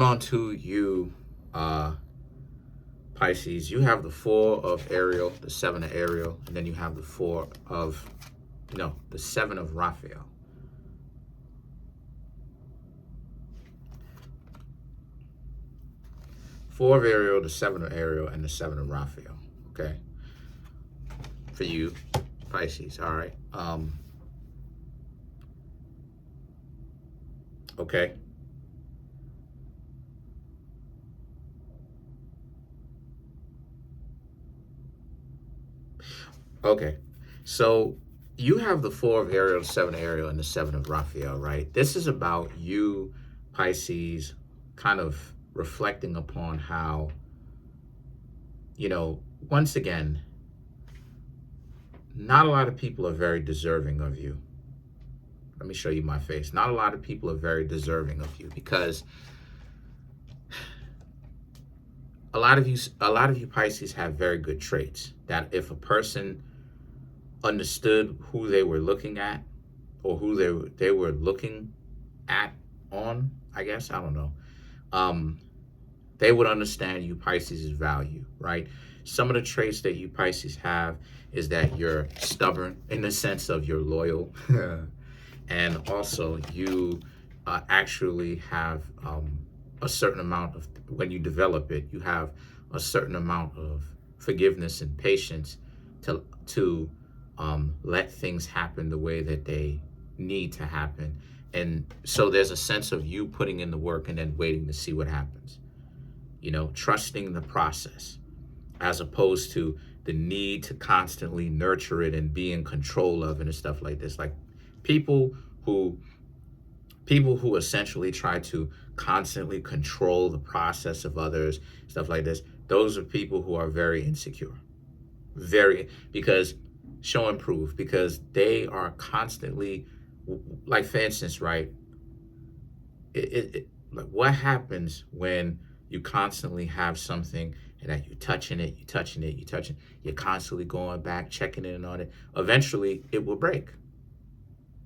On to you, Pisces. You have the 4 of Ariel, the 7 of Ariel, and then you have the 4 of, no, the 7 of Raphael. Four of Ariel, the 7 of Ariel, and the 7 of Raphael. Okay, for you, Pisces. All right. Okay. Okay. So you have the 4 of Ariel, the 7 of Ariel, and the 7 of Raphael, right? This is about you, Pisces, kind of reflecting upon how, once again, not a lot of people are very deserving of you. Let me show you my face. Not a lot of people are very deserving of you because a lot of you Pisces have very good traits that if a person understood who they were looking at or who they were looking at on, I guess, I don't know. They would understand you Pisces' value, right? Some of the traits that you Pisces have is that you're stubborn in the sense of you're loyal. And also you actually have a certain amount of, when you develop it, you have a certain amount of forgiveness and patience to let things happen the way that they need to happen. And so there's a sense of you putting in the work and then waiting to see what happens. Trusting the process as opposed to the need to constantly nurture it and be in control of it and stuff like this. Like people who essentially try to constantly control the process of others, stuff like this, those are people who are very insecure. Because show and prove, because they are constantly, like for instance, right? Like what happens when you constantly have something and that you're touching it, you're constantly going back, checking in on it. Eventually, it will break.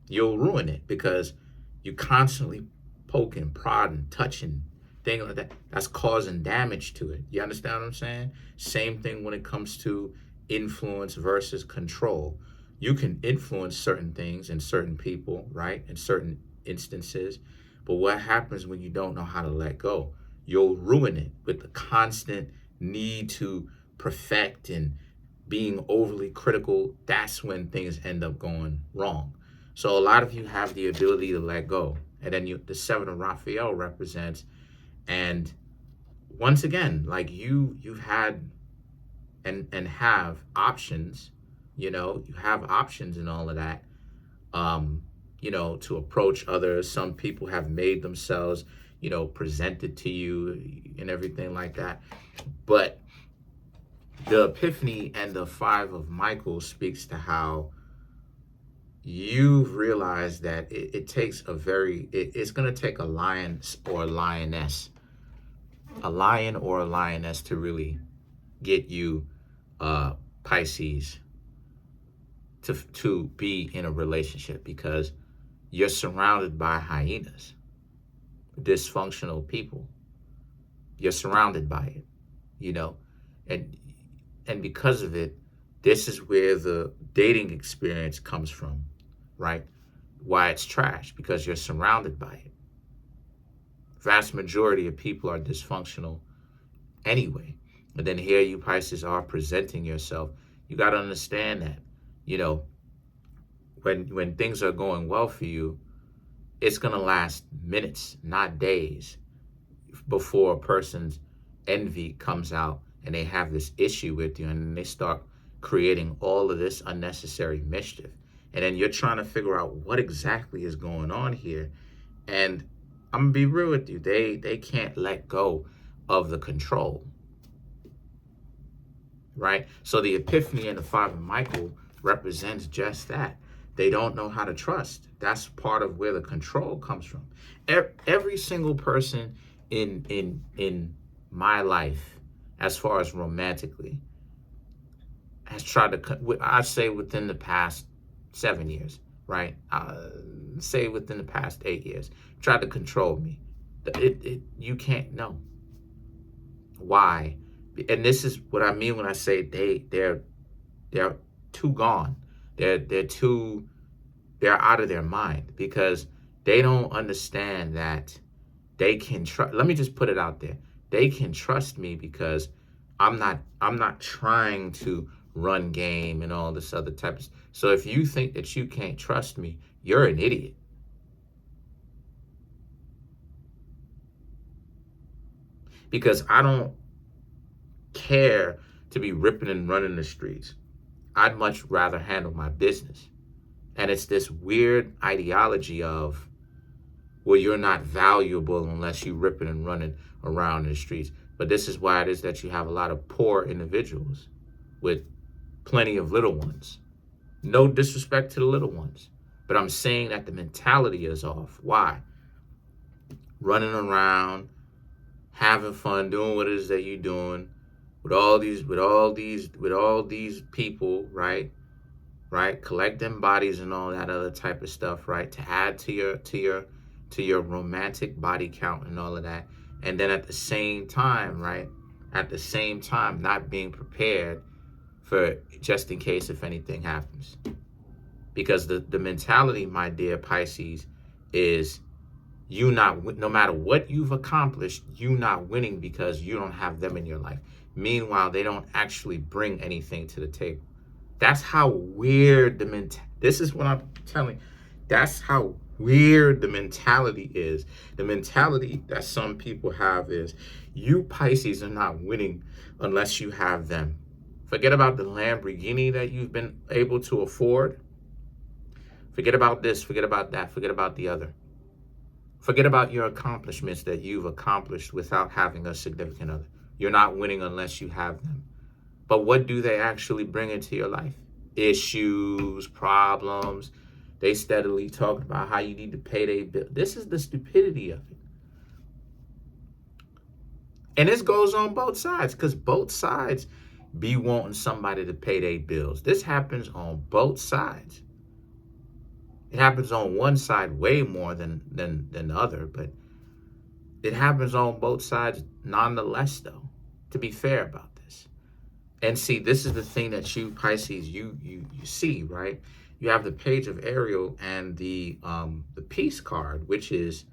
You'll ruin it because you constantly poking, prodding, touching, things like that. That's causing damage to it. You understand what I'm saying? Same thing when it comes to influence versus control. You can influence certain things and certain people, right? In certain instances. But what happens when you don't know how to let go? You'll ruin it with the constant need to perfect and being overly critical. That's when things end up going wrong. So a lot of you have the ability to let go. And then the 7 of Raphael represents, and once again, like you've had and have options, you have options and all of that, to approach others. Some people have made themselves, presented to you and everything like that. But the Epiphany and the 5 of Michael speaks to how you've realized that it takes it's going to take a lion or a lioness, to really get you, Pisces, to be in a relationship, because you're surrounded by hyenas, dysfunctional people. You're surrounded by it, and because of it, this is where the dating experience comes from, right? Why it's trash, because you're surrounded by it. Vast majority of people are dysfunctional anyway. And then here you Pisces are presenting yourself. You got to understand that, when things are going well for you, it's going to last minutes, not days, before a person's envy comes out and they have this issue with you, and then they start creating all of this unnecessary mischief. And then you're trying to figure out what exactly is going on here. And I'm going to be real with you. They can't let go of the control, right? So the Epiphany and the 5 of Michael represents just that. They don't know how to trust. That's part of where the control comes from. Every single person in my life, as far as romantically, has tried to, I'd say within the past 7 years, right? Say within the past 8 years, tried to control me. You can't know why. And this is what I mean when I say they're too gone. They're too they're out of their mind because they don't understand that they can trust. Let me just put it out there. They can trust me because I'm not trying to run game and all this other type of. So if you think that you can't trust me, you're an idiot. Because I don't care to be ripping and running the streets. I'd much rather handle my business. And it's this weird ideology of, well, you're not valuable unless you ripping and running around in the streets. But this is why it is that you have a lot of poor individuals with plenty of little ones. No disrespect to the little ones. But I'm saying that the mentality is off. Why? Running around, having fun, doing what it is that you're doing with all these people, right? Right? Collecting bodies and all that other type of stuff, right? To add to your romantic body count and all of that. And then at the same time, right? At the same time, not being prepared for just in case if anything happens. Because the mentality, my dear Pisces, is you not, no matter what you've accomplished, you not winning because you don't have them in your life. Meanwhile, they don't actually bring anything to the table. That's how weird this is what I'm telling. That's how weird the mentality is. The mentality that some people have is you Pisces are not winning unless you have them. Forget about the Lamborghini that you've been able to afford. Forget about this, forget about that, forget about the other. Forget about your accomplishments that you've accomplished without having a significant other. You're not winning unless you have them. But what do they actually bring into your life? Issues, problems. They steadily talk about how you need to pay their bill. This is the stupidity of it. And this goes on both sides because both sides be wanting somebody to pay their bills. This happens on both sides. It happens on one side way more than the other, but it happens on both sides nonetheless, though, to be fair about this. And see, this is the thing that you Pisces, you see, right? You have the page of Ariel and the peace card, which is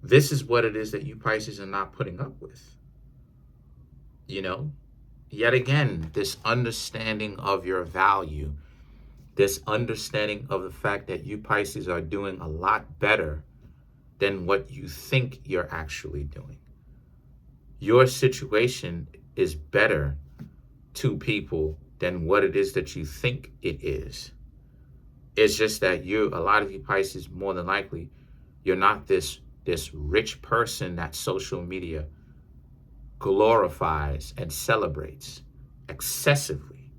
this is what it is that you Pisces are not putting up with. You know, yet again, this understanding of your value, this understanding of the fact that you Pisces are doing a lot better than what you think you're actually doing. Your situation is better to people than what it is that you think it is. It's just that a lot of you Pisces, more than likely, you're not this rich person that social media glorifies and celebrates excessively.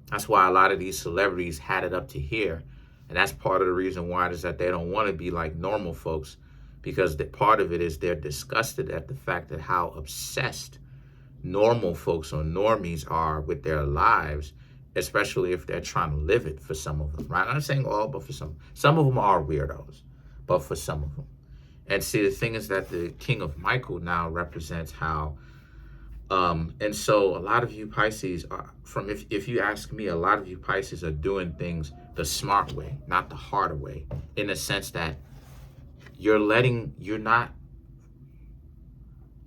That's why a lot of these celebrities had it up to here. And that's part of the reason why it is that they don't want to be like normal folks, because the part of it is they're disgusted at the fact that how obsessed normal folks or normies are with their lives, especially if they're trying to live it for some of them, right? I'm not saying all, but for some of them are weirdos, but for some of them. And see, the thing is that the King of Michael now represents how, and so a lot of you Pisces are, if you ask me, a lot of you Pisces are doing things the smart way, not the harder way, in the sense that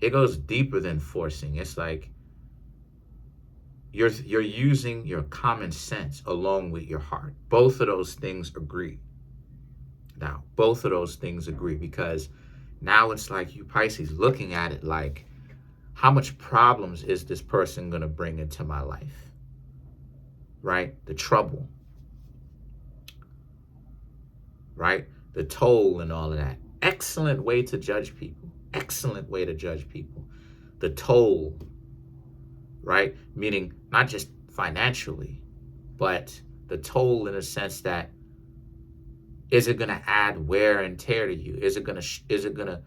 it goes deeper than forcing. It's like you're using your common sense along with your heart. Both of those things agree. Now, both of those things agree, because now it's like you Pisces looking at it like, how much problems is this person going to bring into my life? Right? The trouble. Right? The toll and all of that. Excellent way to judge people. Excellent way to judge people. The toll. Right? Meaning not just financially, but the toll in a sense that, is it going to add wear and tear to you? Is it going to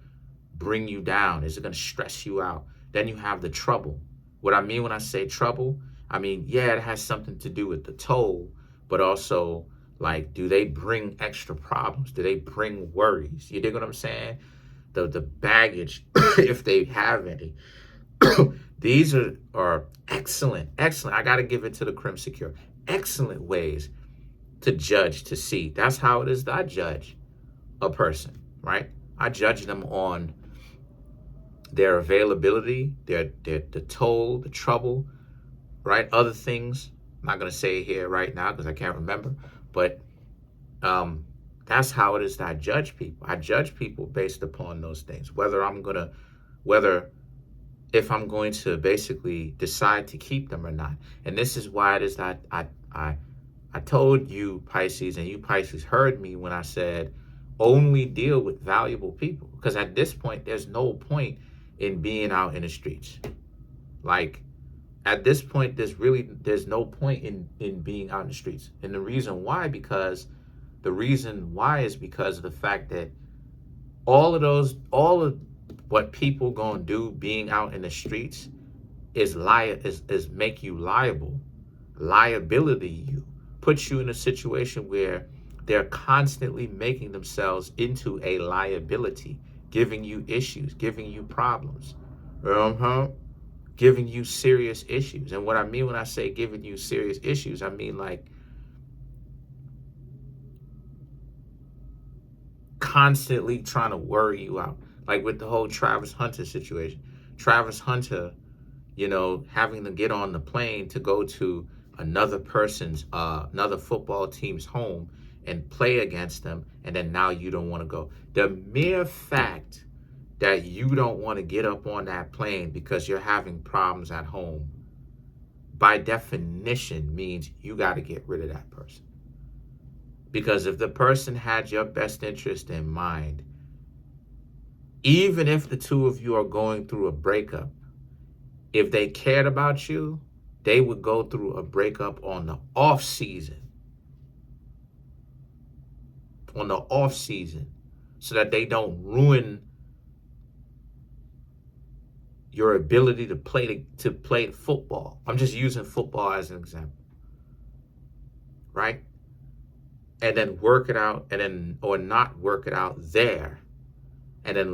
bring you down? Is it going to stress you out? Then you have the trouble. What I mean when I say trouble, I mean, yeah, it has something to do with the toll, but also Like, do they bring extra problems? Do they bring worries? You dig what I'm saying? The baggage, if they have any. These are excellent, excellent. I got to give it to the Crim Secure. Excellent ways to judge, to see. That's how it is that I judge a person, right? I judge them on their availability, the toll, the trouble, right? Other things. I'm not going to say it here right now because I can't remember. But that's how it is that I judge people. I judge people based upon those things. Whether if I'm going to basically decide to keep them or not. And this is why it is that I told you, Pisces, and you, Pisces, heard me when I said only deal with valuable people. Because at this point, there's no point in being out in the streets. Like, at this point, there's no point in being out in the streets. And the reason why is because of the fact that all of what people gonna do being out in the streets is make you liable. Liability you. Puts you in a situation where they're constantly making themselves into a liability, giving you issues, giving you problems, giving you serious issues. And what I mean when I say giving you serious issues, I mean like constantly trying to worry you out. Like with the whole Travis Hunter situation. Travis Hunter, having to get on the plane to go to another football team's home and play against them, and then now you don't want to go. The mere fact that you don't want to get up on that plane because you're having problems at home, by definition means you got to get rid of that person. Because if the person had your best interest in mind, even if the two of you are going through a breakup, if they cared about you, they would go through a breakup on the off season. So that they don't ruin your ability to play football. I'm just using football as an example. Right? And then work it out, or not work it out there. And then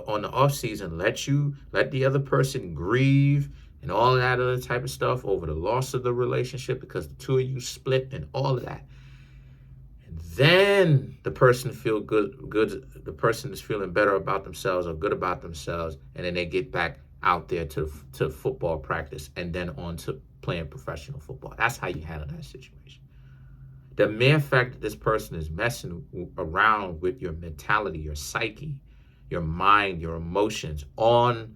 on the off season, let the other person grieve and all of that other type of stuff over the loss of the relationship because the two of you split and all of that. And then the person feel good. The person is feeling better about themselves or good about themselves, and then they get back out there to football practice and then on to playing professional football. That's how you handle that situation. The mere fact that this person is messing around with your mentality, your psyche, your mind, your emotions on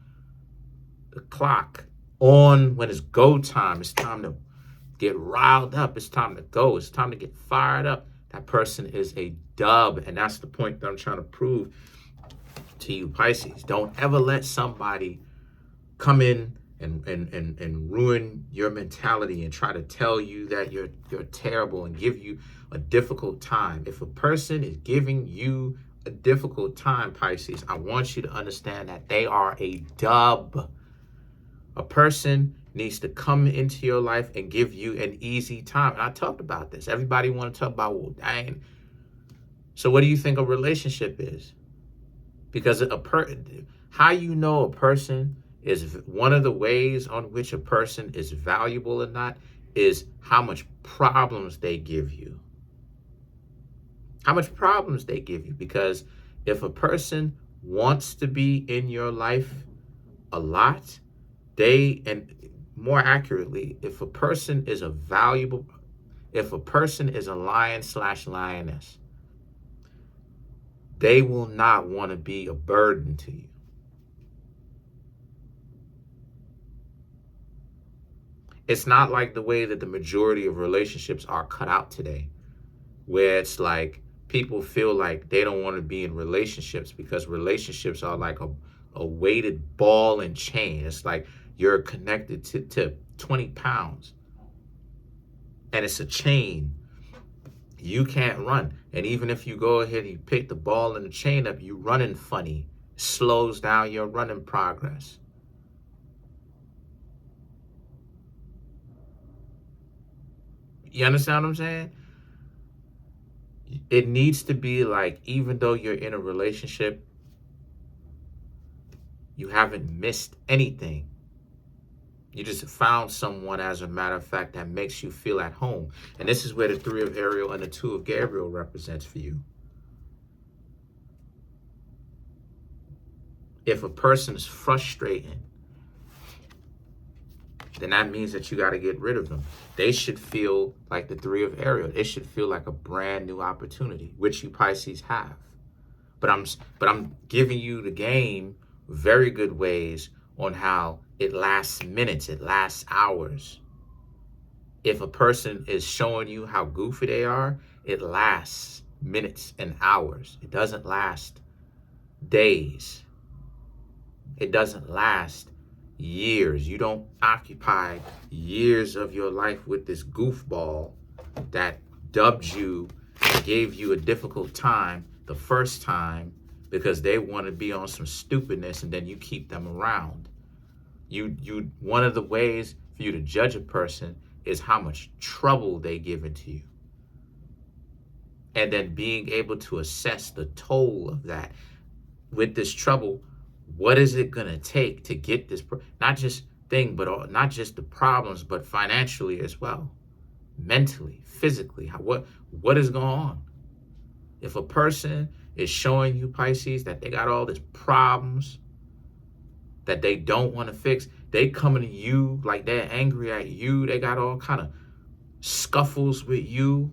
the clock, on when it's go time, it's time to get riled up, it's time to go, it's time to get fired up. That person is a dub, and that's the point that I'm trying to prove to you, Pisces. Don't ever let somebody come in and ruin your mentality and try to tell you that you're terrible and give you a difficult time. If a person is giving you a difficult time, Pisces, I want you to understand that they are a dub. A person needs to come into your life and give you an easy time. And I talked about this. Everybody want to talk about, well, dang. So what do you think a relationship is? Because how you know a person is, one of the ways on which a person is valuable or not is how much problems they give you. How much problems they give you. Because if a person wants to be in your life a lot, and more accurately, if a person is a lion/lioness, they will not want to be a burden to you. It's not like the way that the majority of relationships are cut out today, where it's like people feel like they don't want to be in relationships because relationships are like a weighted ball and chain. It's like you're connected to 20 pounds and it's a chain. You can't run. And even if you go ahead and you pick the ball and the chain up, you're running funny. It slows down your running progress. You understand what I'm saying? It needs to be like, even though you're in a relationship, you haven't missed anything. You just found someone, as a matter of fact, that makes you feel at home. And this is where the 3 of Ariel and the 2 of Gabriel represents for you. If a person is frustrating, then that means that you got to get rid of them. They should feel like the 3 of Ariel. It should feel like a brand new opportunity, which you Pisces have. But I'm giving you the game very good ways on how it lasts minutes, it lasts hours. If a person is showing you how goofy they are, it lasts minutes and hours. It doesn't last days. It doesn't last years. You don't occupy years of your life with this goofball that dubbed you, gave you a difficult time the first time because they want to be on some stupidness, and then you keep them around. One of the ways for you to judge a person is how much trouble they give into you. And then being able to assess the toll of that. With this trouble, what is it going to take to get this, not just thing, but not just the problems, but financially as well, mentally, physically, what is going on? If a person is showing you, Pisces, that they got all these problems that they don't want to fix, they coming to you like they're angry at you, they got all kind of scuffles with you,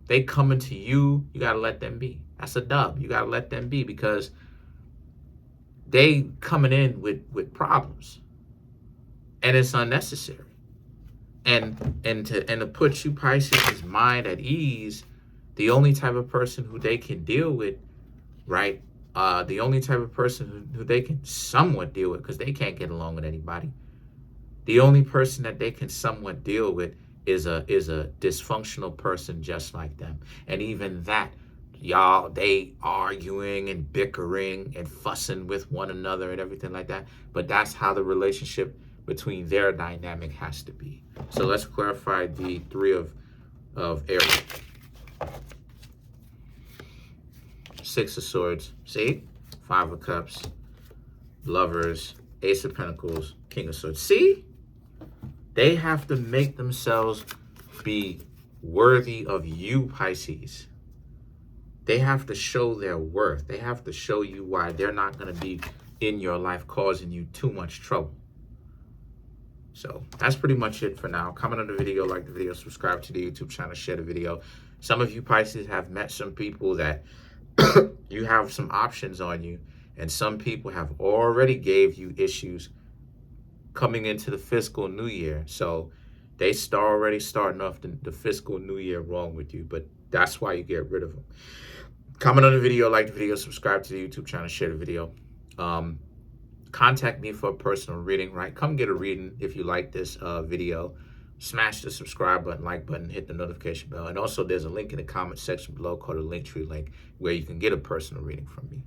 they coming to you, you got to let them be. That's a dub. You got to let them be, because they coming in with problems, and it's unnecessary. And to put you Pisces' mind at ease, the only type of person who they can deal with, right? The only type of person who they can somewhat deal with, because they can't get along with anybody. The only person that they can somewhat deal with is a dysfunctional person just like them. And even that, y'all, they arguing and bickering and fussing with one another and everything like that. But that's how the relationship between their dynamic has to be. So let's clarify the 3 of Ariel. 6 of Swords, see? 5 of Cups, Lovers, Ace of Pentacles, King of Swords. See? They have to make themselves be worthy of you, Pisces. They have to show their worth. They have to show you why they're not going to be in your life causing you too much trouble. So that's pretty much it for now. Comment on the video, like the video, subscribe to the YouTube channel, share the video. Some of you Pisces have met some people that you have some options on you, and some people have already gave you issues coming into the fiscal new year. So they already starting off the fiscal new year wrong with you, but that's why you get rid of them. Comment on the video, like the video, subscribe to the YouTube channel, share the video. Contact me for a personal reading, right? Come get a reading if you like this video. Smash the subscribe button, like button, hit the notification bell. And also there's a link in the comment section below called a Linktree link where you can get a personal reading from me.